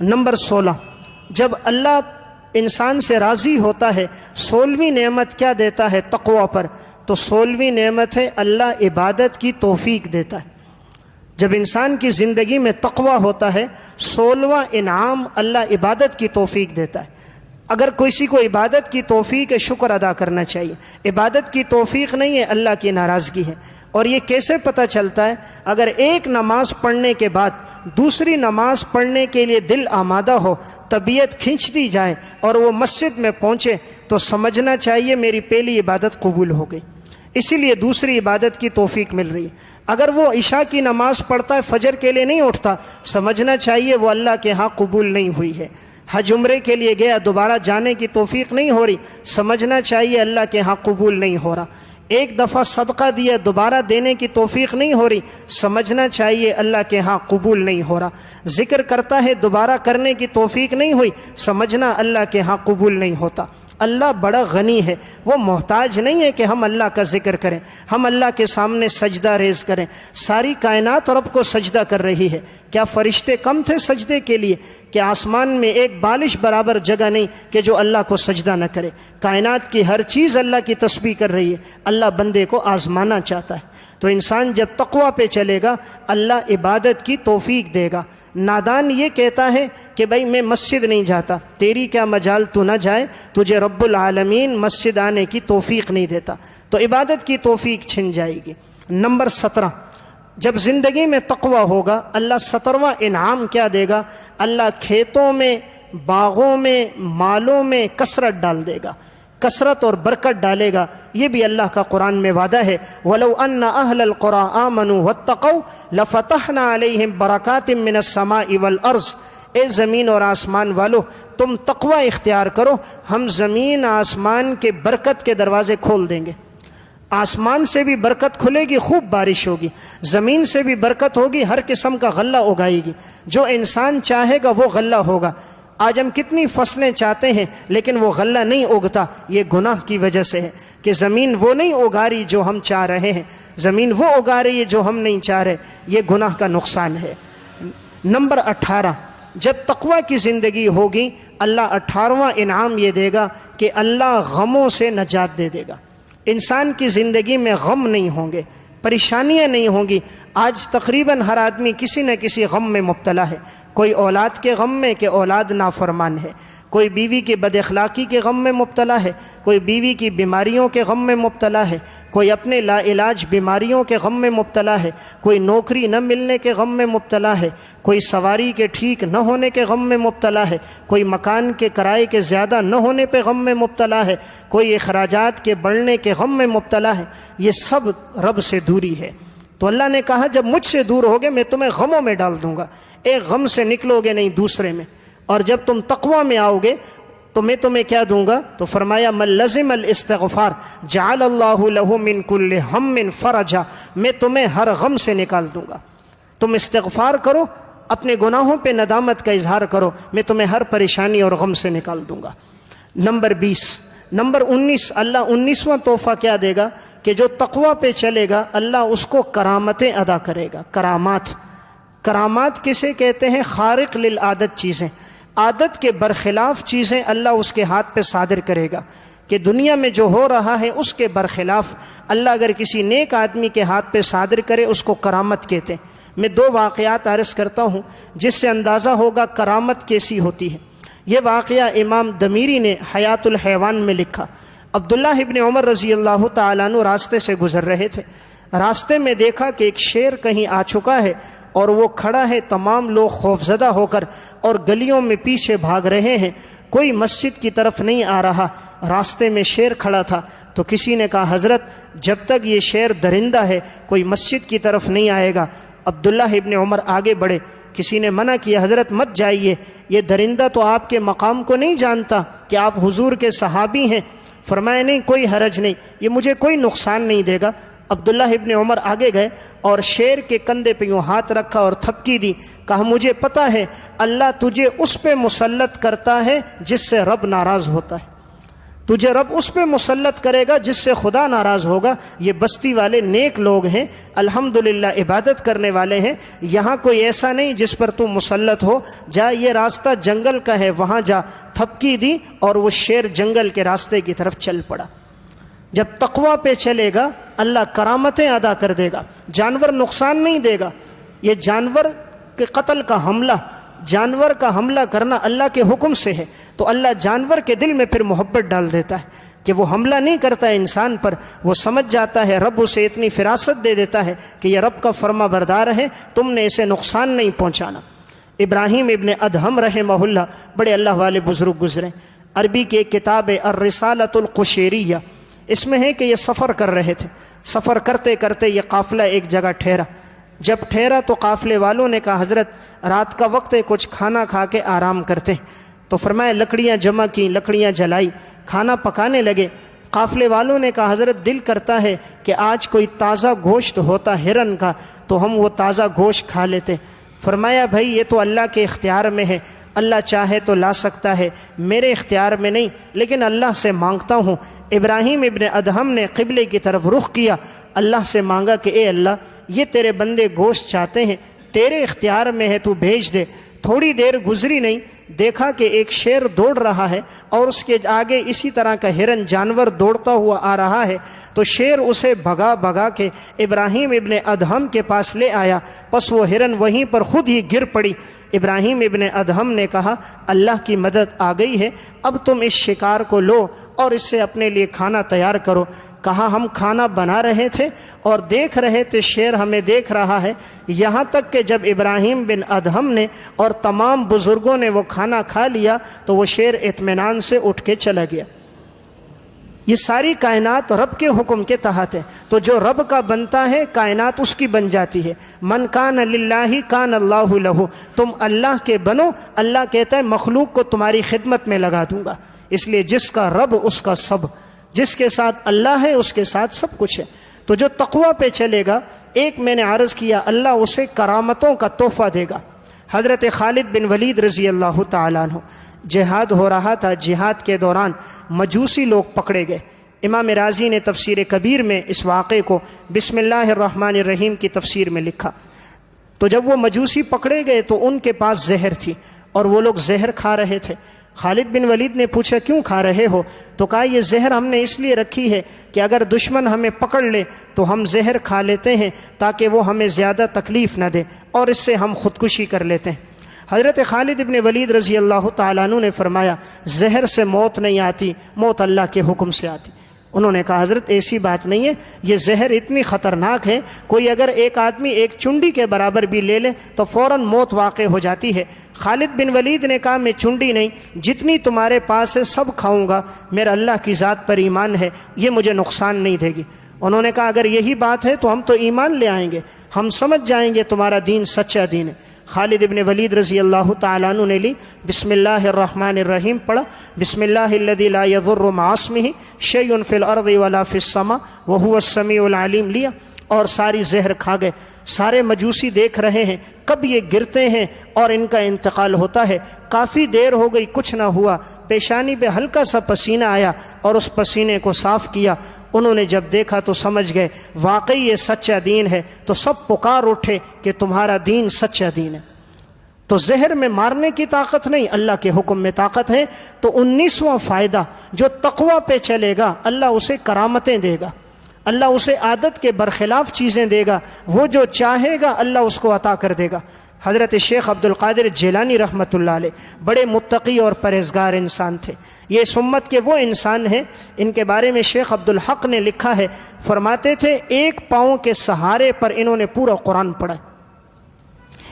Number 16، جب اللہ انسان سے راضی ہوتا ہے 16ویں نعمت کیا دیتا ہے تقوی پر؟ تو 16ویں نعمت ہے اللہ عبادت کی توفیق دیتا ہے۔ جب انسان کی زندگی میں تقوی ہوتا ہے 16واں انعام اللہ عبادت کی توفیق دیتا ہے۔ اگر کسی کو عبادت کی توفیق ہے شکر ادا کرنا چاہیے، عبادت کی توفیق نہیں ہے اللہ کی ناراضگی ہے۔ اور یہ کیسے پتہ چلتا ہے؟ اگر ایک نماز پڑھنے کے بعد دوسری نماز پڑھنے کے لیے دل آمادہ ہو، طبیعت کھینچ دی جائے اور وہ مسجد میں پہنچے تو سمجھنا چاہیے میری پہلی عبادت قبول ہو گئی، اسی لیے دوسری عبادت کی توفیق مل رہی ہے۔ اگر وہ عشاء کی نماز پڑھتا ہے فجر کے لیے نہیں اٹھتا، سمجھنا چاہیے وہ اللہ کے ہاں قبول نہیں ہوئی ہے۔ حج عمرے کے لیے گیا دوبارہ جانے کی توفیق نہیں ہو رہی، سمجھنا چاہیے اللہ کے ہاں قبول نہیں ہو رہا۔ ایک دفعہ صدقہ دیا دوبارہ دینے کی توفیق نہیں ہو رہی، سمجھنا چاہیے اللہ کے ہاں قبول نہیں ہو رہا۔ ذکر کرتا ہے دوبارہ کرنے کی توفیق نہیں ہوئی، سمجھنا اللہ کے ہاں قبول نہیں ہوتا۔ اللہ بڑا غنی ہے، وہ محتاج نہیں ہے کہ ہم اللہ کا ذکر کریں، ہم اللہ کے سامنے سجدہ ریز کریں۔ ساری کائنات رب کو سجدہ کر رہی ہے، کیا فرشتے کم تھے سجدے کے لیے؟ کہ آسمان میں ایک بالش برابر جگہ نہیں کہ جو اللہ کو سجدہ نہ کرے۔ کائنات کی ہر چیز اللہ کی تسبیح کر رہی ہے، اللہ بندے کو آزمانا چاہتا ہے۔ تو انسان جب تقوی پہ چلے گا اللہ عبادت کی توفیق دے گا۔ نادان یہ کہتا ہے کہ بھائی میں مسجد نہیں جاتا، تیری کیا مجال، تو نہ جائے، تجھے رب العالمین مسجد آنے کی توفیق نہیں دیتا، تو عبادت کی توفیق چھن جائے گی۔ نمبر 17، جب زندگی میں تقوی ہوگا اللہ 17واں انعام کیا دے گا؟ اللہ کھیتوں میں، باغوں میں، مالوں میں کثرت ڈال دے گا، کثرت اور برکت ڈالے گا۔ یہ بھی اللہ کا قرآن میں وعدہ ہے، وَلَوْ أَنَّ أَهْلَ الْقُرَىٰ آمَنُوا وَاتَّقَوْا لَفَتَحْنَا عَلَيْهِمْ بَرَكَاتٍ مِّنَ السَّمَاءِ وَالْأَرْضِ۔ اے زمین اور آسمان والو تم تقوی اختیار کرو، ہم زمین آسمان کے برکت کے دروازے کھول دیں گے۔ آسمان سے بھی برکت کھلے گی، خوب بارش ہوگی، زمین سے بھی برکت ہوگی، ہر قسم کا غلہ اگائے گی، جو انسان چاہے گا وہ غلہ ہوگا۔ آج ہم کتنی فصلیں چاہتے ہیں لیکن وہ غلہ نہیں اگتا، یہ گناہ کی وجہ سے ہے کہ زمین وہ نہیں اگا رہی جو ہم چاہ رہے ہیں، زمین وہ اگا رہی ہے جو ہم نہیں چاہ رہے، یہ گناہ کا نقصان ہے۔ نمبر 18، جب تقوی کی زندگی ہوگی اللہ 18واں انعام یہ دے گا کہ اللہ غموں سے نجات دے دے گا۔ انسان کی زندگی میں غم نہیں ہوں گے، پریشانیاں نہیں ہوں گی۔ آج تقریباً ہر آدمی کسی نہ کسی غم میں مبتلا ہے، کوئی اولاد کے غم میں کہ اولاد نافرمان ہے، کوئی بیوی کی بد اخلاقی کے غم میں مبتلا ہے، کوئی بیوی کی بیماریوں کے غم میں مبتلا ہے، کوئی اپنے لا علاج بیماریوں کے غم میں مبتلا ہے، کوئی نوکری نہ ملنے کے غم میں مبتلا ہے، کوئی سواری کے ٹھیک نہ ہونے کے غم میں مبتلا ہے، کوئی مکان کے کرائے کے زیادہ نہ ہونے پہ غم میں مبتلا ہے، کوئی اخراجات کے بڑھنے کے غم میں مبتلا ہے۔ یہ سب رب سے دوری ہے۔ تو اللہ نے کہا جب مجھ سے دور ہوگے میں تمہیں غموں میں ڈال دوں گا، ایک غم سے نکلو گے نہیں دوسرے میں، اور جب تم تقوی میں آؤ گے تو میں تمہیں کیا دوں گا؟ تو فرمایا من لزم الاستغفار جعل اللہ لہ من کل ہم فرجا، میں تمہیں ہر غم سے نکال دوں گا۔ تم استغفار کرو، اپنے گناہوں پہ ندامت کا اظہار کرو، میں تمہیں ہر پریشانی اور غم سے نکال دوں گا۔ نمبر 20، نمبر 19، اللہ 19واں تحفہ کیا دے گا کہ جو تقوی پہ چلے گا اللہ اس کو کرامتیں ادا کرے گا۔ کرامات، کرامات کسے کہتے ہیں؟ خارق للعادت چیزیں، عادت کے برخلاف چیزیں اللہ اس کے ہاتھ پہ صادر کرے گا کہ دنیا میں جو ہو رہا ہے اس کے برخلاف اللہ اگر کسی نیک آدمی کے ہاتھ پہ صادر کرے اس کو کرامت کہتے ہیں۔ میں 2 واقعات عرض کرتا ہوں جس سے اندازہ ہوگا کرامت کیسی ہوتی ہے۔ یہ واقعہ امام دمیری نے حیات الحیوان میں لکھا۔ عبداللہ ابن عمر رضی اللہ تعالیٰ عنہ راستے سے گزر رہے تھے، راستے میں دیکھا کہ ایک شیر کہیں آ چکا ہے اور وہ کھڑا ہے، تمام لوگ خوفزدہ ہو کر اور گلیوں میں پیچھے بھاگ رہے ہیں، کوئی مسجد کی طرف نہیں آ رہا۔ راستے میں شیر کھڑا تھا تو کسی نے کہا حضرت جب تک یہ شیر درندہ ہے کوئی مسجد کی طرف نہیں آئے گا۔ عبداللہ ابن عمر آگے بڑھے، کسی نے منع کیا حضرت مت جائیے، یہ درندہ تو آپ کے مقام کو نہیں جانتا کہ آپ حضور کے صحابی ہیں۔ فرمایا نہیں کوئی حرج نہیں، یہ مجھے کوئی نقصان نہیں دے گا۔ عبداللہ ابن عمر آگے گئے اور شیر کے کندھے پہ یوں ہاتھ رکھا اور تھپکی دی، کہا مجھے پتہ ہے اللہ تجھے اس پہ مسلط کرتا ہے جس سے رب ناراض ہوتا ہے۔ تجھے رب اس پہ مسلط کرے گا جس سے خدا ناراض ہوگا۔ یہ بستی والے نیک لوگ ہیں، الحمدللہ عبادت کرنے والے ہیں، یہاں کوئی ایسا نہیں جس پر تو مسلط ہو۔ جا، یہ راستہ جنگل کا ہے، وہاں جا۔ تھپکی دی اور وہ شیر جنگل کے راستے کی طرف چل پڑا۔ جب تقوی پہ چلے گا اللہ کرامتیں ادا کر دے گا، جانور نقصان نہیں دے گا۔ یہ جانور کے قتل کا حملہ، جانور کا حملہ کرنا اللہ کے حکم سے ہے، تو اللہ جانور کے دل میں پھر محبت ڈال دیتا ہے کہ وہ حملہ نہیں کرتا ہے انسان پر، وہ سمجھ جاتا ہے، رب اسے اتنی فراست دے دیتا ہے کہ یہ رب کا فرما بردار ہے، تم نے اسے نقصان نہیں پہنچانا۔ ابراہیم ابن ادہم رحمہ اللہ بڑے اللہ والے بزرگ گزرے۔ عربی کی ایک کتاب ہے الرسالۃ القشیریہ، اس میں ہے کہ یہ سفر کر رہے تھے، سفر کرتے کرتے یہ قافلہ ایک جگہ ٹھہرا۔ جب ٹھہرا تو قافلے والوں نے کہا حضرت رات کا وقت ہے، کچھ کھانا کھا کے آرام کرتے ہیں۔ تو فرمایا لکڑیاں جمع کی، لکڑیاں جلائی، کھانا پکانے لگے۔ قافلے والوں نے کہا حضرت دل کرتا ہے کہ آج کوئی تازہ گوشت ہوتا ہرن کا تو ہم وہ تازہ گوشت کھا لیتے۔ فرمایا بھائی یہ تو اللہ کے اختیار میں ہے، اللہ چاہے تو لا سکتا ہے، میرے اختیار میں نہیں، لیکن اللہ سے مانگتا ہوں۔ ابراہیم ابن ادہم نے قبلے کی طرف رخ کیا، اللہ سے مانگا کہ اے اللہ یہ تیرے بندے گوشت چاہتے ہیں، تیرے اختیار میں ہے، تو بھیج دے۔ تھوڑی دیر گزری نہیں، دیکھا کہ ایک شیر دوڑ رہا ہے اور اس کے آگے اسی طرح کا ہرن جانور دوڑتا ہوا آ رہا ہے، تو شیر اسے بھگا بھگا کے ابراہیم ابن ادہم کے پاس لے آیا، پس وہ ہرن وہیں پر خود ہی گر پڑی۔ ابراہیم ابن ادہم نے کہا اللہ کی مدد آ گئی ہے، اب تم اس شکار کو لو اور اس سے اپنے لیے کھانا تیار کرو۔ کہا ہم کھانا بنا رہے تھے اور دیکھ رہے تھے شیر ہمیں دیکھ رہا ہے، یہاں تک کہ جب ابراہیم بن ادہم نے اور تمام بزرگوں نے وہ کھانا کھا لیا تو وہ شیر اطمینان سے اٹھ کے چلا گیا۔ یہ ساری کائنات رب کے حکم کے تحت ہے، تو جو رب کا بنتا ہے کائنات اس کی بن جاتی ہے۔ من کان للہ کان اللہ لہ، تم اللہ کے بنو، اللہ کہتا ہے مخلوق کو تمہاری خدمت میں لگا دوں گا۔ اس لیے جس کا رب اس کا سب، جس کے ساتھ اللہ ہے اس کے ساتھ سب کچھ ہے۔ تو جو تقوی پہ چلے گا، ایک میں نے عرض کیا اللہ اسے کرامتوں کا تحفہ دے گا۔ حضرت خالد بن ولید رضی اللہ تعالیٰ عنہ، جہاد ہو رہا تھا، جہاد کے دوران مجوسی لوگ پکڑے گئے۔ امام رازی نے تفسیر کبیر میں اس واقعے کو بسم اللہ الرحمن الرحیم کی تفسیر میں لکھا۔ تو جب وہ مجوسی پکڑے گئے تو ان کے پاس زہر تھی اور وہ لوگ زہر کھا رہے تھے۔ خالد بن ولید نے پوچھا کیوں کھا رہے ہو؟ تو کہا یہ زہر ہم نے اس لیے رکھی ہے کہ اگر دشمن ہمیں پکڑ لے تو ہم زہر کھا لیتے ہیں تاکہ وہ ہمیں زیادہ تکلیف نہ دے، اور اس سے ہم خودکشی کر لیتے ہیں۔ حضرت خالد بن ولید رضی اللہ تعالیٰ عنہ نے فرمایا زہر سے موت نہیں آتی، موت اللہ کے حکم سے آتی۔ انہوں نے کہا حضرت ایسی بات نہیں ہے، یہ زہر اتنی خطرناک ہے، کوئی اگر ایک آدمی ایک چنڈی کے برابر بھی لے لے تو فوراً موت واقع ہو جاتی ہے۔ خالد بن ولید نے کہا میں چنڈی نہیں، جتنی تمہارے پاس ہے سب کھاؤں گا، میرا اللہ کی ذات پر ایمان ہے، یہ مجھے نقصان نہیں دے گی۔ انہوں نے کہا اگر یہی بات ہے تو ہم تو ایمان لے آئیں گے، ہم سمجھ جائیں گے تمہارا دین سچا دین ہے۔ خالد ابن ولید رضی اللہ تعالیٰ عنہ نے لی، بسم اللہ الرحمن الرحیم پڑھا، بسم اللہ الذی لا یضر مع اسمہ شیء فی الارض ولا فی السماء وہو السمیع العلیم لیا، اور ساری زہر کھا گئے۔ سارے مجوسی دیکھ رہے ہیں کب یہ گرتے ہیں اور ان کا انتقال ہوتا ہے۔ کافی دیر ہو گئی، کچھ نہ ہوا، پیشانی پہ ہلکا سا پسینہ آیا اور اس پسینے کو صاف کیا۔ انہوں نے جب دیکھا تو سمجھ گئے واقعی یہ سچا دین ہے، تو سب پکار اٹھے کہ تمہارا دین سچا دین ہے۔ تو زہر میں مارنے کی طاقت نہیں، اللہ کے حکم میں طاقت ہے۔ تو 19واں فائدہ، جو تقوی پہ چلے گا اللہ اسے کرامتیں دے گا، اللہ اسے عادت کے برخلاف چیزیں دے گا، وہ جو چاہے گا اللہ اس کو عطا کر دے گا۔ حضرت شیخ عبد القادر جیلانی رحمۃ اللہ علیہ بڑے متقی اور پرہیزگار انسان تھے۔ یہ اس امت کے وہ انسان ہیں، ان کے بارے میں شیخ عبد الحق نے لکھا ہے، فرماتے تھے ایک پاؤں کے سہارے پر انہوں نے پورا قرآن پڑھا،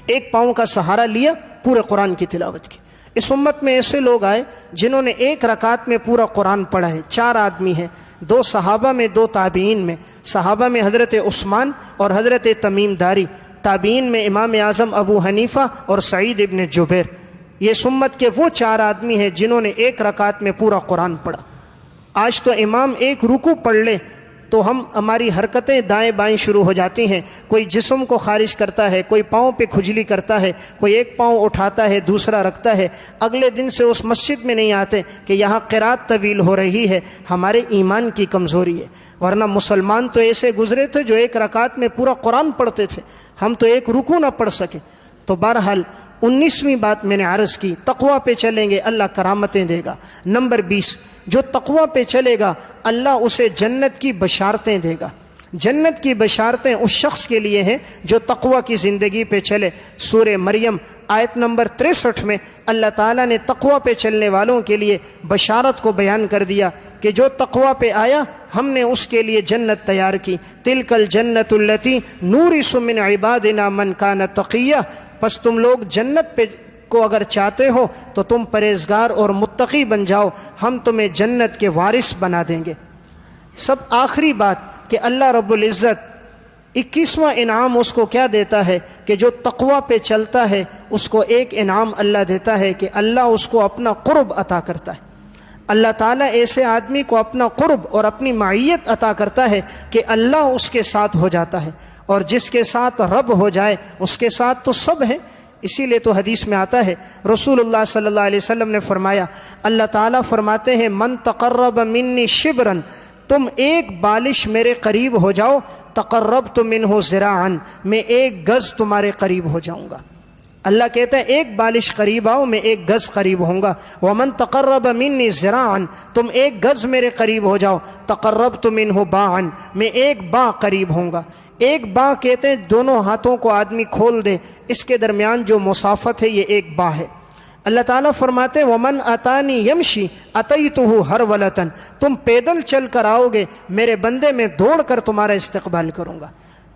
ایک پاؤں کا سہارا لیا، پورے قرآن کی تلاوت کی۔ اس امت میں ایسے لوگ آئے جنہوں نے ایک رکعت میں پورا قرآن پڑھا ہے۔ 4 آدمی ہیں، 2 صحابہ میں، 2 تابعین میں۔ صحابہ میں حضرت عثمان اور حضرت تمیم داری، تابعین میں امام اعظم ابو حنیفہ اور سعید ابن جبیر۔ یہ اس امت کے وہ 4 آدمی ہیں جنہوں نے ایک رکعت میں پورا قرآن پڑھا۔ آج تو امام ایک رکوع پڑھ لے تو ہماری حرکتیں دائیں بائیں شروع ہو جاتی ہیں. کوئی جسم کو خارج کرتا ہے, کوئی پاؤں پہ کھجلی کرتا ہے, کوئی ایک پاؤں اٹھاتا ہے دوسرا رکھتا ہے. اگلے دن سے اس مسجد میں نہیں آتے کہ یہاں قرات طویل ہو رہی ہے. ہمارے ایمان کی کمزوری ہے. ورنہ مسلمان تو ایسے گزرے تھے جو ایک رکعت میں پورا قرآن پڑھتے تھے, ہم تو ایک رکوع نہ پڑھ سکے. تو بہرحال 19ویں بات میں نے عرض کی, تقویٰ پہ چلیں گے اللہ کرامتیں دے گا. نمبر 20, جو تقویٰ پہ چلے گا اللہ اسے جنت کی بشارتیں دے گا. جنت کی بشارتیں اس شخص کے لیے ہیں جو تقویٰ کی زندگی پہ چلے. سورہ مریم آیت نمبر 63 میں اللہ تعالیٰ نے تقویٰ پہ چلنے والوں کے لیے بشارت کو بیان کر دیا کہ جو تقویٰ پہ آیا ہم نے اس کے لیے جنت تیار کی. تلک الجنت التی نورث من عبادنا من کان تقیہ. پس تم لوگ جنت پہ کو اگر چاہتے ہو تو تم پرہیزگار اور متقی بن جاؤ, ہم تمہیں جنت کے وارث بنا دیں گے. سب آخری بات کہ اللہ رب العزت 21واں انعام اس کو کیا دیتا ہے کہ جو تقویٰ پہ چلتا ہے اس کو ایک انعام اللہ دیتا ہے کہ اللہ اس کو اپنا قرب عطا کرتا ہے. اللہ تعالیٰ ایسے آدمی کو اپنا قرب اور اپنی معیت عطا کرتا ہے کہ اللہ اس کے ساتھ ہو جاتا ہے, اور جس کے ساتھ رب ہو جائے اس کے ساتھ تو سب ہیں. اسی لیے تو حدیث میں آتا ہے, رسول اللہ صلی اللہ علیہ وسلم نے فرمایا, اللہ تعالیٰ فرماتے ہیں من تقرب منی شبرن, تم ایک بالش میرے قریب ہو جاؤ, تقربت منہ ذراعن, میں ایک گز تمہارے قریب ہو جاؤں گا. اللہ کہتا ہے ایک بالش قریب آؤ میں ایک گز قریب ہوں گا. ومن تقرب منی ذراعن, تم ایک گز میرے قریب ہو جاؤ, تقربت منہ باعن, میں ایک باع قریب ہوں گا. ایک باع کہتے ہیں دونوں ہاتھوں کو آدمی کھول دے, اس کے درمیان جو مسافت ہے یہ ایک باع ہے. اللہ تعالیٰ فرماتے ہیں ومن اتانی یمشی اتیتہ ہرولۃ, تم پیدل چل کر آؤ گے میرے بندے میں دوڑ کر تمہارا استقبال کروں گا.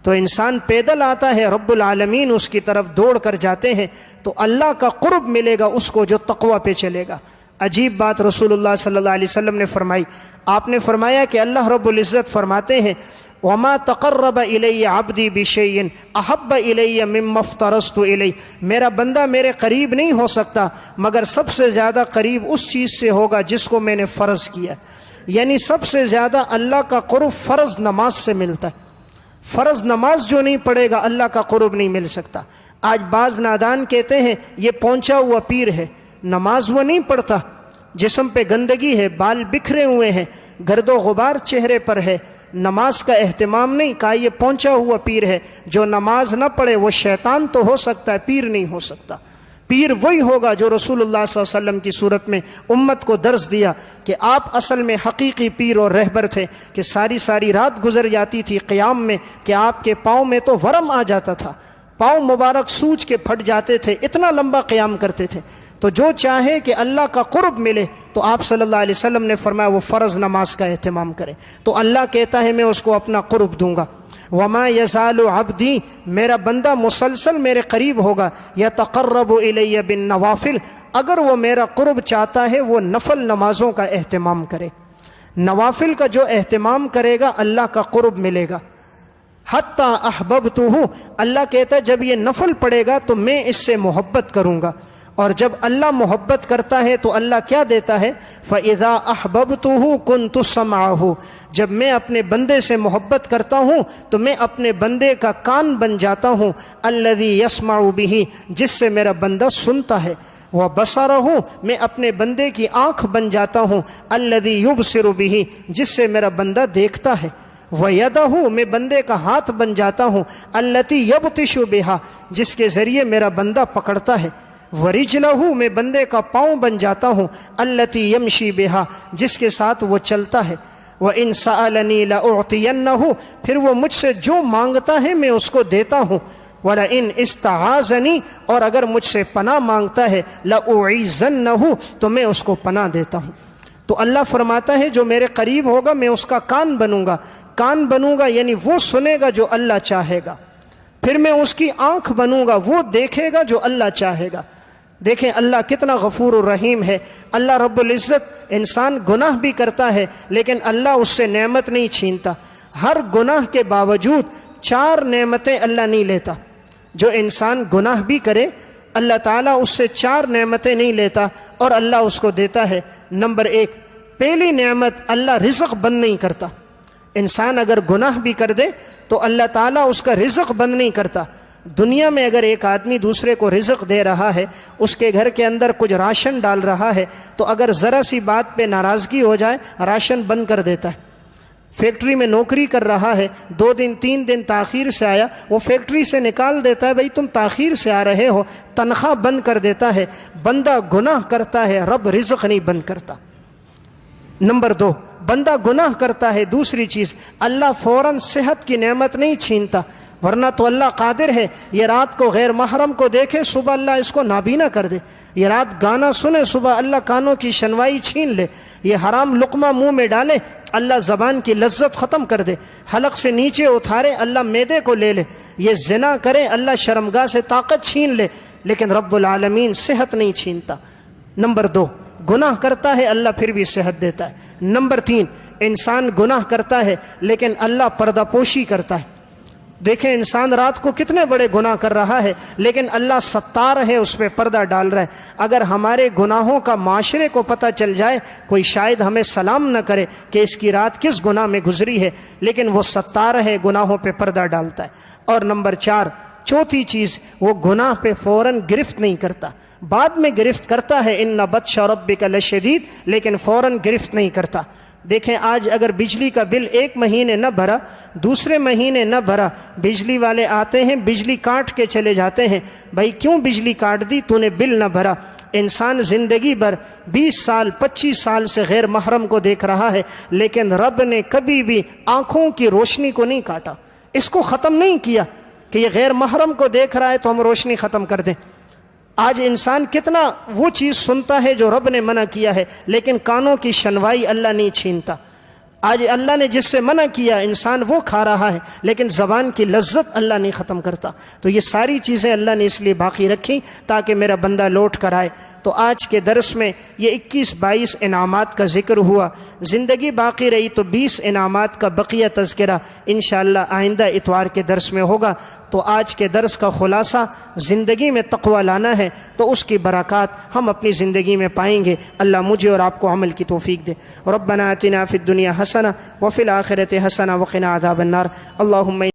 تو انسان پیدل آتا ہے, رب العالمین اس کی طرف دوڑ کر جاتے ہیں, تو اللہ کا قرب ملے گا اس کو جو تقویٰ پہ چلے گا. عجیب بات رسول اللہ صلی اللہ علیہ وسلم نے فرمائی. آپ نے فرمایا کہ اللہ رب العزت فرماتے ہیں وما تقرب الی عبدی بشیء احب الی مما افترضت الیہ, میرا بندہ میرے قریب نہیں ہو سکتا مگر سب سے زیادہ قریب اس چیز سے ہوگا جس کو میں نے فرض کیا. یعنی سب سے زیادہ اللہ کا قرب فرض نماز سے ملتا ہے. فرض نماز جو نہیں پڑھے گا اللہ کا قرب نہیں مل سکتا. آج بعض نادان کہتے ہیں یہ پہنچا ہوا پیر ہے, نماز وہ نہیں پڑھتا, جسم پہ گندگی ہے, بال بکھرے ہوئے ہیں, گرد و غبار چہرے پر ہے, نماز کا اہتمام نہیں. کہا یہ پہنچا ہوا پیر ہے, جو نماز نہ پڑھے وہ شیطان تو ہو سکتا ہے, پیر نہیں ہو سکتا. پیر وہی ہوگا جو رسول اللہ صلی اللہ علیہ وسلم کی صورت میں امت کو درس دیا کہ آپ اصل میں حقیقی پیر اور رہبر تھے, کہ ساری ساری رات گزر جاتی تھی قیام میں کہ آپ کے پاؤں میں تو ورم آ جاتا تھا, پاؤں مبارک سوج کے پھٹ جاتے تھے, اتنا لمبا قیام کرتے تھے. تو جو چاہے کہ اللہ کا قرب ملے تو آپ صلی اللہ علیہ وسلم نے فرمایا وہ فرض نماز کا اہتمام کرے. تو اللہ کہتا ہے میں اس کو اپنا قرب دوں گا. وما یزال عبدی, میرا بندہ مسلسل میرے قریب ہوگا, یتقرب الی بالنوافل, اگر وہ میرا قرب چاہتا ہے وہ نفل نمازوں کا اہتمام کرے. نوافل کا جو اہتمام کرے گا اللہ کا قرب ملے گا. حتی احببتہ, اللہ کہتا ہے جب یہ نفل پڑے گا تو میں اس سے محبت کروں گا. اور جب اللہ محبت کرتا ہے تو اللہ کیا دیتا ہے, فَإِذَا أَحْبَبْتُهُ كُنْتُ سَمْعَهُ, جب میں اپنے بندے سے محبت کرتا ہوں تو میں اپنے بندے کا کان بن جاتا ہوں, الَّذِي يَسْمَعُ بِهِ, جس سے میرا بندہ سنتا ہے. وَبَصَرَهُ, میں اپنے بندے کی آنکھ بن جاتا ہوں, الَّذِي يُبْصِرُ بِهِ, جس سے میرا بندہ دیکھتا ہے. وَيَدَهُ, میں بندے کا ہاتھ بن جاتا ہوں, الَّتِي يَبْطِشُ بِهَا, جس کے ذریعے میرا بندہ پکڑتا ہے. وَرِجْلَهُ, میں بندے کا پاؤں بن جاتا ہوں, الَّتِي يَمْشِي بِهَا, جس کے ساتھ وہ چلتا ہے. وَإِن سَأَلَنِي لَأُعْطِيَنَّهُ, پھر وہ مجھ سے جو مانگتا ہے میں اس کو دیتا ہوں. وَلَئِنْ اسْتَعَاذَنِي, اور اگر مجھ سے پناہ مانگتا ہے, لَأُعِيذَنَّهُ, تو میں اس کو پناہ دیتا ہوں. تو اللہ فرماتا ہے جو میرے قریب ہوگا میں اس کا کان بنوں گا. کان بنوں گا یعنی وہ سنے گا جو اللہ چاہے گا. پھر میں اس کی آنکھ بنوں گا, وہ دیکھے گا جو اللہ چاہے گا. دیکھیں اللہ کتنا غفور الرحیم ہے. اللہ رب العزت, انسان گناہ بھی کرتا ہے لیکن اللہ اس سے نعمت نہیں چھینتا. ہر گناہ کے باوجود 4 نعمتیں اللہ نہیں لیتا. جو انسان گناہ بھی کرے اللہ تعالیٰ اس سے 4 نعمتیں نہیں لیتا اور اللہ اس کو دیتا ہے. نمبر 1, پہلی نعمت اللہ رزق بند نہیں کرتا. انسان اگر گناہ بھی کر دے تو اللہ تعالیٰ اس کا رزق بند نہیں کرتا۔ دنیا میں اگر ایک آدمی دوسرے کو رزق دے رہا ہے، اس کے گھر کے اندر کچھ راشن ڈال رہا ہے، تو اگر ذرا سی بات پہ ناراضگی ہو جائے راشن بند کر دیتا ہے۔ فیکٹری میں نوکری کر رہا ہے، 2 دن 3 دن تاخیر سے آیا، وہ فیکٹری سے نکال دیتا ہے، بھئی تم تاخیر سے آ رہے ہو، تنخواہ بند کر دیتا ہے۔ بندہ گناہ کرتا ہے، رب رزق نہیں بند کرتا۔ نمبر 2، بندہ گناہ کرتا ہے، دوسری چیز اللہ فوراً صحت کی نعمت نہیں چھینتا، ورنہ تو اللہ قادر ہے یہ رات کو غیر محرم کو دیکھے، صبح اللہ اس کو نابینا کر دے، یہ رات گانا سنے، صبح اللہ کانوں کی شنوائی چھین لے، یہ حرام لقمہ منہ میں ڈالے، اللہ زبان کی لذت ختم کر دے، حلق سے نیچے اتارے اللہ معدے کو لے لے، یہ زنا کرے اللہ شرمگاہ سے طاقت چھین لے، لیکن رب العالمین صحت نہیں چھینتا۔ نمبر 2، گناہ کرتا ہے اللہ پھر بھی صحت دیتا ہے۔ نمبر 3، انسان گناہ کرتا ہے لیکن اللہ پردہ پوشی کرتا ہے۔ دیکھیں انسان رات کو کتنے بڑے گناہ کر رہا ہے، لیکن اللہ ستار ہے، اس پہ پردہ ڈال رہا ہے۔ اگر ہمارے گناہوں کا معاشرے کو پتہ چل جائے، کوئی شاید ہمیں سلام نہ کرے کہ اس کی رات کس گناہ میں گزری ہے، لیکن وہ ستار ہے، گناہوں پہ پردہ ڈالتا ہے۔ اور نمبر 4، چوتھی چیز، وہ گناہ پہ فوراً گرفت نہیں کرتا، بعد میں گرفت کرتا ہے، ان بطش ربک لشدید، لیکن فوراً گرفت نہیں کرتا۔ دیکھیں آج اگر بجلی کا بل 1 مہینے نہ بھرا، دوسرے مہینے نہ بھرا، بجلی والے آتے ہیں بجلی کاٹ کے چلے جاتے ہیں، بھائی کیوں بجلی کاٹ دی، تو نے بل نہ بھرا۔ انسان زندگی بھر 20 سال 25 سال سے غیر محرم کو دیکھ رہا ہے، لیکن رب نے کبھی بھی آنکھوں کی روشنی کو نہیں کاٹا، اس کو ختم نہیں کیا کہ یہ غیر محرم کو دیکھ رہا ہے تو ہم روشنی ختم کر دیں۔ آج انسان کتنا وہ چیز سنتا ہے جو رب نے منع کیا ہے، لیکن کانوں کی شنوائی اللہ نہیں چھینتا۔ آج اللہ نے جس سے منع کیا انسان وہ کھا رہا ہے، لیکن زبان کی لذت اللہ نہیں ختم کرتا۔ تو یہ ساری چیزیں اللہ نے اس لیے باقی رکھی تاکہ میرا بندہ لوٹ کر آئے۔ تو آج کے درس میں یہ 21-22 انعامات کا ذکر ہوا، زندگی باقی رہی تو 20 انعامات کا بقیہ تذکرہ انشاءاللہ آئندہ اتوار کے درس میں ہوگا۔ تو آج کے درس کا خلاصہ زندگی میں تقوی لانا ہے، تو اس کی برکات ہم اپنی زندگی میں پائیں گے۔ اللہ مجھے اور آپ کو عمل کی توفیق دے۔ ربنا آتنا فی الدنیا حسنہ وفی الآخرۃ حسنہ وقنا عذاب النار۔ اللہم